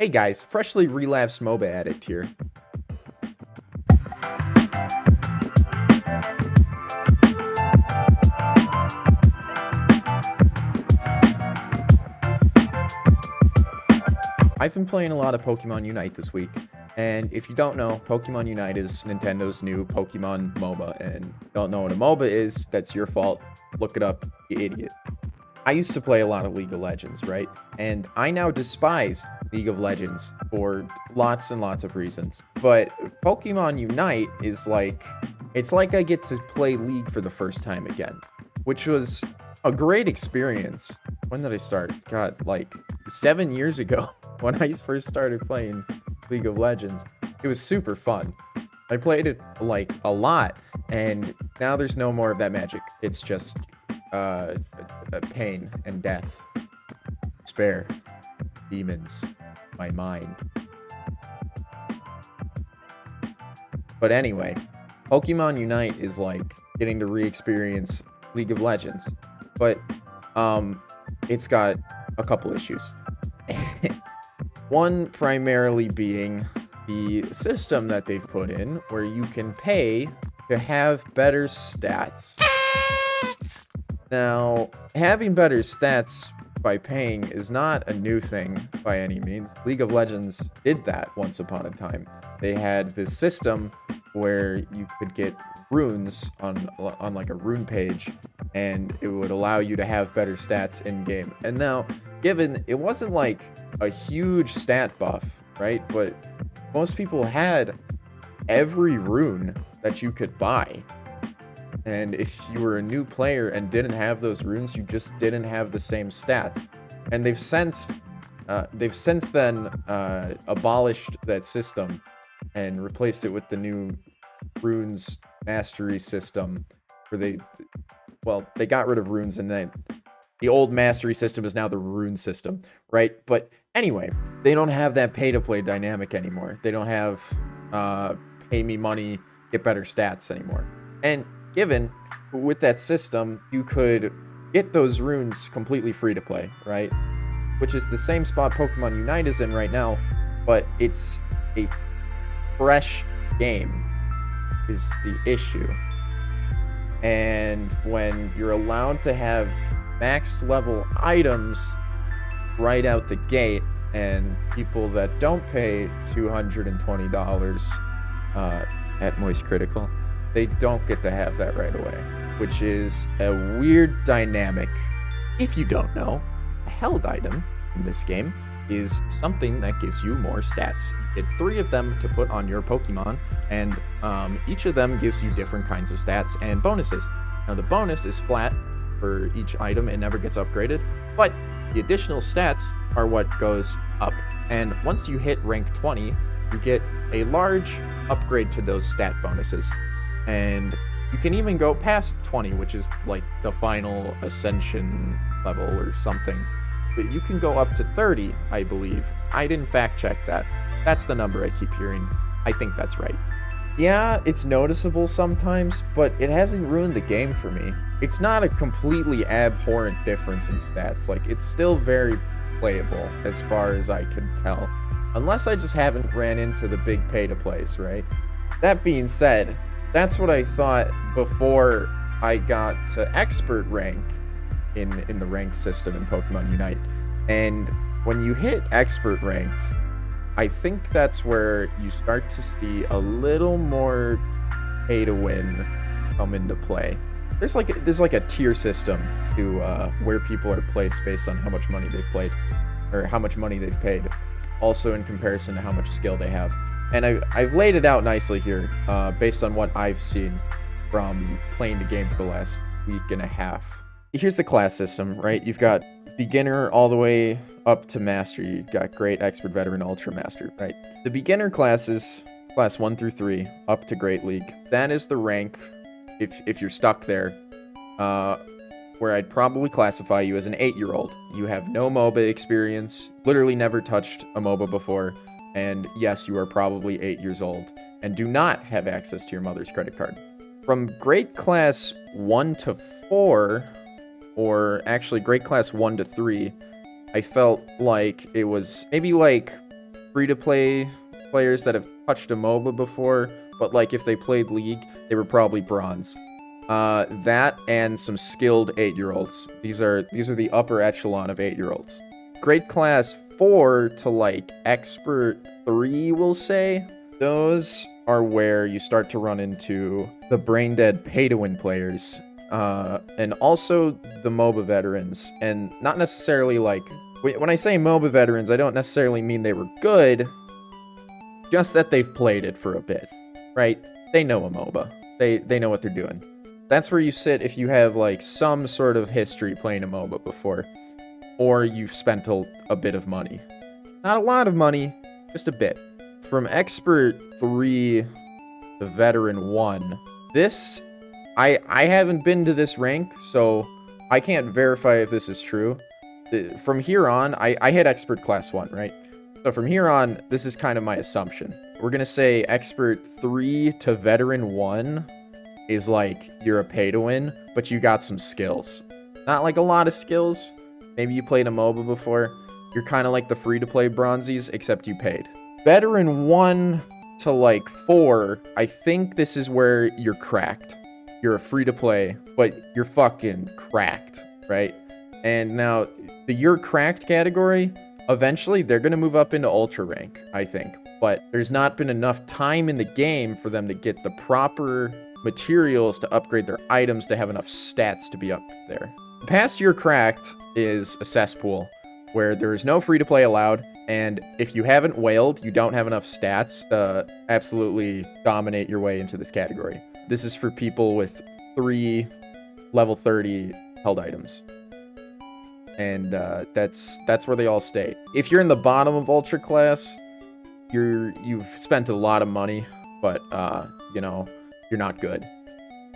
Hey guys, freshly relapsed MOBA addict here. I've been playing a lot of Pokemon Unite this week, and if you don't know, Pokemon Unite is Nintendo's new Pokemon MOBA, and don't know what a MOBA is, that's your fault. Look it up, you idiot. I used to play a lot of League of Legends, right? And I now despise League of Legends for lots and lots of reasons. But Pokemon Unite is it's like I get to play League for the first time again, which was a great experience. When did I start? God, like 7 years ago when I first started playing League of Legends. It was super fun. I played it like a lot, and now there's no more of that magic. It's just pain and death, despair, demons, my mind. But anyway, Pokemon Unite is like getting to re-experience League of Legends, but it's got a couple issues. One primarily being the system that they've put in where you can pay to have better stats. Now, having better stats by paying is not a new thing by any means. League of Legends did that once upon a time. They had this system where you could get runes on like a rune page, and it would allow you to have better stats in game. And now, given it wasn't like a huge stat buff, right? But most people had every rune that you could buy. And if you were a new player and didn't have those runes, you just didn't have the same stats. And they've since then abolished that system and replaced it with the new runes mastery system, where they got rid of runes, and then the old mastery system is now the rune system, right? But anyway, they don't have that pay-to-play dynamic anymore. They don't have pay me money, get better stats anymore. And given with that system, you could get those runes completely free to play, right? Which is the same spot Pokemon Unite is in right now, but it's a fresh game is the issue. And when you're allowed to have max level items right out the gate, and people that don't pay $220 at Moist Critical, they don't get to have that right away, which is a weird dynamic. If you don't know, a held item in this game is something that gives you more stats. You get 3 of them to put on your Pokemon, and each of them gives you different kinds of stats and bonuses. Now, the bonus is flat for each item, it never gets upgraded, but the additional stats are what goes up. And once you hit rank 20, you get a large upgrade to those stat bonuses. And you can even go past 20, which is like the final ascension level or something. But you can go up to 30, I believe. I didn't fact check that. That's the number I keep hearing. I think that's right. Yeah, it's noticeable sometimes, but it hasn't ruined the game for me. It's not a completely abhorrent difference in stats. Like, it's still very playable as far as I can tell. Unless I just haven't ran into the big pay-to-plays, right? That being said, that's what I thought before I got to expert rank in the ranked system in Pokemon Unite. And when you hit expert ranked, I think that's where you start to see a little more pay to win come into play. There's like a tier system to where people are placed based on how much money they've played, or how much money they've paid, also in comparison to how much skill they have. And I've laid it out nicely here, based on what I've seen from playing the game for the last week and a half. Here's the class system, right? You've got beginner all the way up to master. You've got great, expert, veteran, ultra, master, right? The beginner classes, class 1 through 3, up to Great League. That is the rank, if you're stuck there, where I'd probably classify you as an 8-year-old. You have no MOBA experience, literally never touched a MOBA before, and yes, you are probably 8 years old, and do not have access to your mother's credit card. From grade class 1 to 4, or actually grade class 1 to 3, I felt like it was maybe like free-to-play players that have touched a MOBA before, but like if they played League, they were probably bronze. That and some skilled 8-year-olds. These are the upper echelon of 8-year-olds. Grade class 4 to like expert 3, we'll say. Those are where you start to run into the brain dead pay-to-win players, and also the MOBA veterans. And not necessarily like, when I say MOBA veterans, I don't necessarily mean they were good, just that they've played it for a bit, right? They know a MOBA. They know what they're doing. That's where you sit if you have like some sort of history playing a MOBA before, or you've spent a bit of money. Not a lot of money, just a bit. From expert 3 to veteran 1, this, I haven't been to this rank, so I can't verify if this is true. From here on, I hit expert class 1, right? So from here on, this is kind of my assumption. We're gonna say expert 3 to veteran 1 is like, you're a pay-to-win, but you got some skills. Not like a lot of skills. Maybe you played a MOBA before. You're kind of like the free-to-play bronzies, except you paid. Veteran 1 to like 4, I think this is where you're cracked. You're a free-to-play, but you're fucking cracked, right? And now, the you're cracked category, eventually they're gonna move up into ultra rank, I think. But there's not been enough time in the game for them to get the proper materials to upgrade their items to have enough stats to be up there. The past year cracked is a cesspool where there is no free-to-play allowed, and if you haven't whaled, you don't have enough stats to absolutely dominate your way into this category. This is for people with 3 level 30 held items. And that's where they all stay. If you're in the bottom of ultra class, you've spent a lot of money, but you know, you're not good.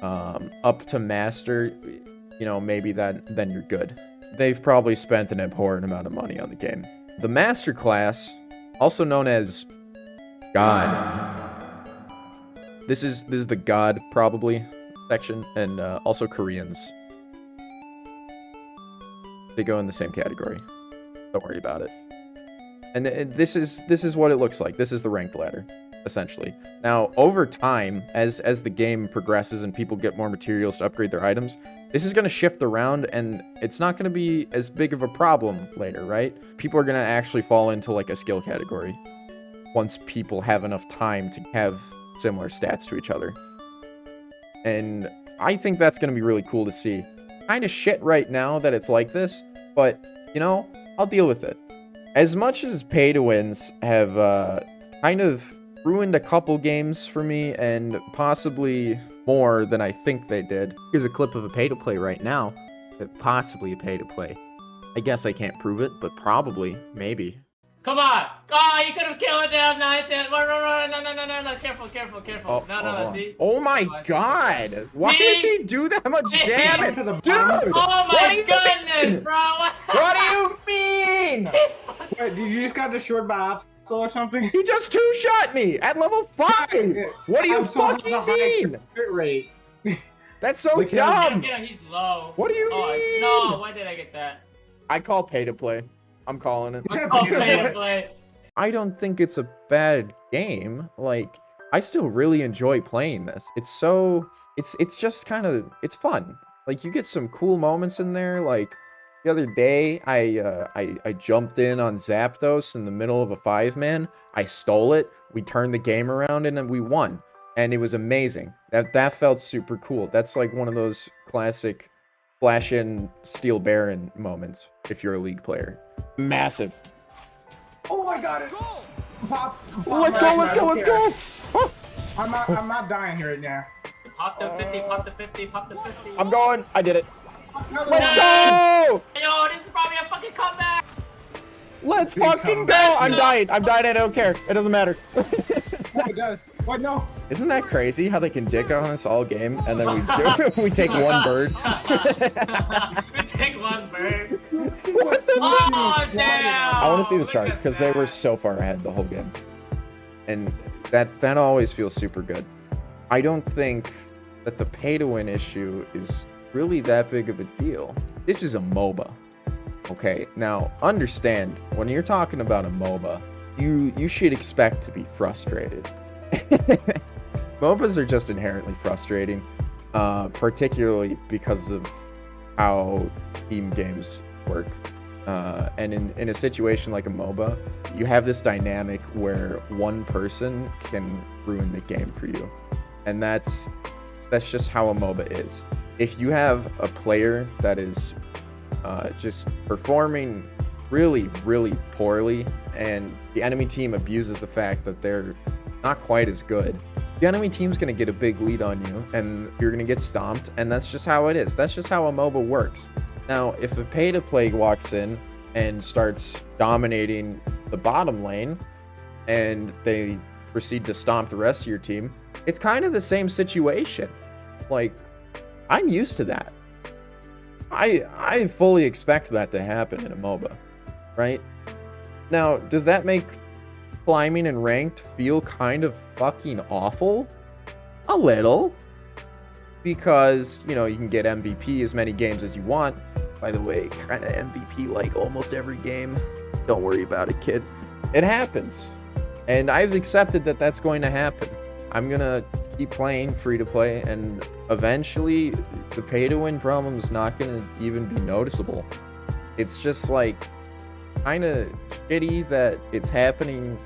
Up to master, you know, maybe then you're good. They've probably spent an abhorrent amount of money on the game. The master class, also known as God. This is the God probably section, and also Koreans. They go in the same category. Don't worry about it. And this is what it looks like. This is the ranked ladder, essentially. Now, over time, as the game progresses and people get more materials to upgrade their items, this is going to shift around, and it's not going to be as big of a problem later, right? People are going to actually fall into like a skill category once people have enough time to have similar stats to each other. And I think that's going to be really cool to see. Kind of shit right now that it's like this, but, you know, I'll deal with it. As much as pay-to-wins have kind of ruined a couple games for me, and possibly more than I think they did. Here's a clip of a pay-to-play right now. Possibly a pay-to-play. I guess I can't prove it, but probably, maybe. Come on! Oh, you could have killed them! No, careful. No, see? Oh my god! Why does he do that much damage? Dude! Oh my goodness, bro! What do you mean? Wait, did you just got destroyed by obstacle or something? He just two-shot me at level 5! What do you fucking mean? Crit rate. That's so Look dumb! He's low. What do you mean? No, why did I get that? I call pay-to-play. I'm calling it. Oh, pay-to-play. I don't think it's a bad game. Like, I still really enjoy playing this. It's so... It's just kind of... It's fun. Like, you get some cool moments in there. Like, the other day, I jumped in on Zapdos in the middle of a 5-man. I stole it. We turned the game around and then we won. And it was amazing. That felt super cool. That's like one of those classic Flash in Steel Baron moments if you're a League player. Massive. Oh, I got it. Pop, Let's go. Oh. I'm not dying here right now. Pop the 50, pop the 50, pop the 50. I'm going. I did it. No, Let's go! Yo, this is probably a fucking comeback. Let's fucking go! I'm dying. I don't care. It doesn't matter. Oh, it does. What? No. Isn't that crazy how they can dick on us all game and then we take one bird? We take one bird. What the Oh, damn! I want to see the chart Look at because they were that. so far ahead the whole game. And that always feels super good. I don't think that the pay-to-win issue is really that big of a deal. This is a MOBA. Okay, now understand, when you're talking about a MOBA, you should expect to be frustrated. MOBAs are just inherently frustrating, particularly because of how team games work. And in a situation like a MOBA, you have this dynamic where one person can ruin the game for you. And that's just how a MOBA is. If you have a player that is just performing really, really poorly, and the enemy team abuses the fact that they're not quite as good, the enemy team's going to get a big lead on you, and you're going to get stomped, and that's just how it is. That's just how a MOBA works. Now, if a pay-to-play walks in and starts dominating the bottom lane, and they proceed to stomp the rest of your team, it's kind of the same situation. Like, I'm used to that. I fully expect that to happen in a MOBA, right? Now, does that make climbing and ranked feel kind of fucking awful? A little. Because, you know, you can get MVP as many games as you want. By the way, kind of MVP like almost every game. Don't worry about it, kid. It happens. And I've accepted that that's going to happen. I'm going to keep playing free-to-play, and eventually the pay-to-win problem is not going to even be noticeable. It's just like kind of shitty that it's happening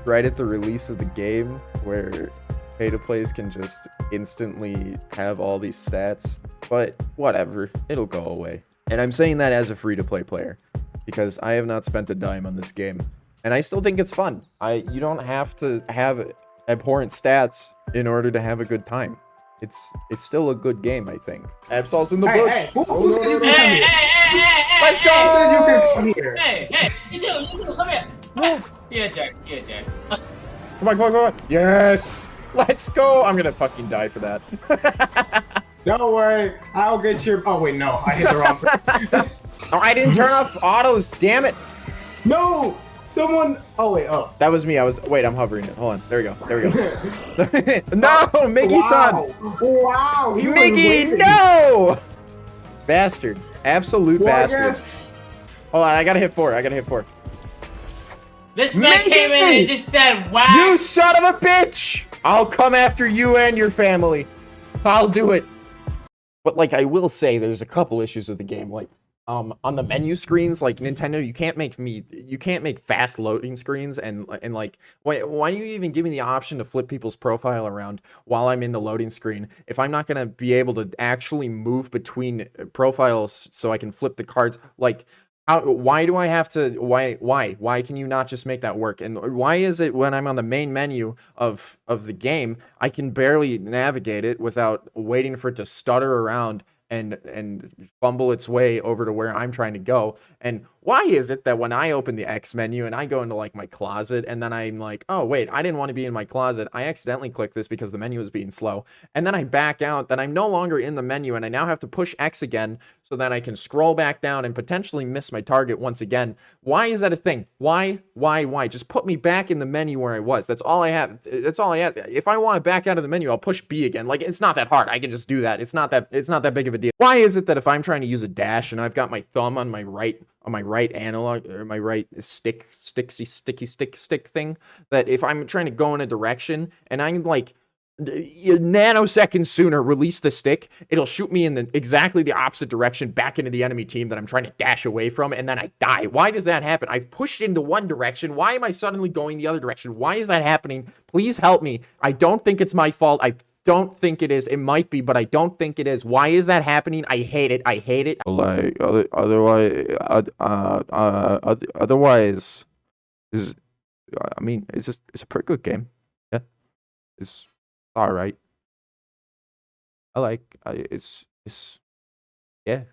right at the release of the game, where pay-to-plays can just instantly have all these stats. But whatever, it'll go away. And I'm saying that as a free-to-play player, because I have not spent a dime on this game, and I still think it's fun. You don't have to have abhorrent stats in order to have a good time. It's still a good game, I think. Absol's in the bush. Hey, who said you can come Hey, here? hey, Let's hey, go! Who said you can come here? Hey, you two, come here. Here, Jack. Come on. Yes! Let's go! I'm gonna fucking die for that. Don't worry, I'll get your. Oh wait, no, I hit the wrong person. Oh, I didn't turn off autos, damn it! No, someone. Oh wait, oh. That was me. Wait, I'm hovering it. Hold on. There we go. No, Miggy-san! Wow, he was Miggy, waving. no! Bastard. Absolute Well, I bastard. guess- Hold on, I gotta hit 4. This man came in and just said, wow. You son of a bitch! I'll come after you and your family. I'll do it. But like, I will say there's a couple issues with the game. Like, on the menu screens, like Nintendo, you can't make fast loading screens, and like, why do you even give me the option to flip people's profile around while I'm in the loading screen if I'm not gonna be able to actually move between profiles so I can flip the cards? Like, why do I have to? Why can you not just make that work? And why is it when I'm on the main menu of the game, I can barely navigate it without waiting for it to stutter around and fumble its way over to where I'm trying to go? And why is it that when I open the X menu and I go into like my closet, and then I'm like, oh wait, I didn't want to be in my closet, I accidentally click this because the menu is being slow, and then I back out, then I'm no longer in the menu, and I now have to push X again so that I can scroll back down and potentially miss my target once again? Why is that a thing? Why? Just put me back in the menu where I was. That's all I have. If I want to back out of the menu, I'll push B again. Like, it's not that hard. I can just do that. It's not that big of a deal. Why is it that if I'm trying to use a dash and I've got my thumb on my right analog, or my right sticky stick thing, that if I'm trying to go in a direction and I'm like nanoseconds sooner release the stick, it'll shoot me in exactly the opposite direction back into the enemy team that I'm trying to dash away from, and then I die? Why does that happen? I've pushed into one direction. Why am I suddenly going the other direction? Why is that happening? Please help me. I don't think it's my fault. I don't think it is. It might be, but I don't think it is. Why is that happening? I hate it. Like, otherwise, it's a pretty good game. Yeah, it's all right. It's yeah.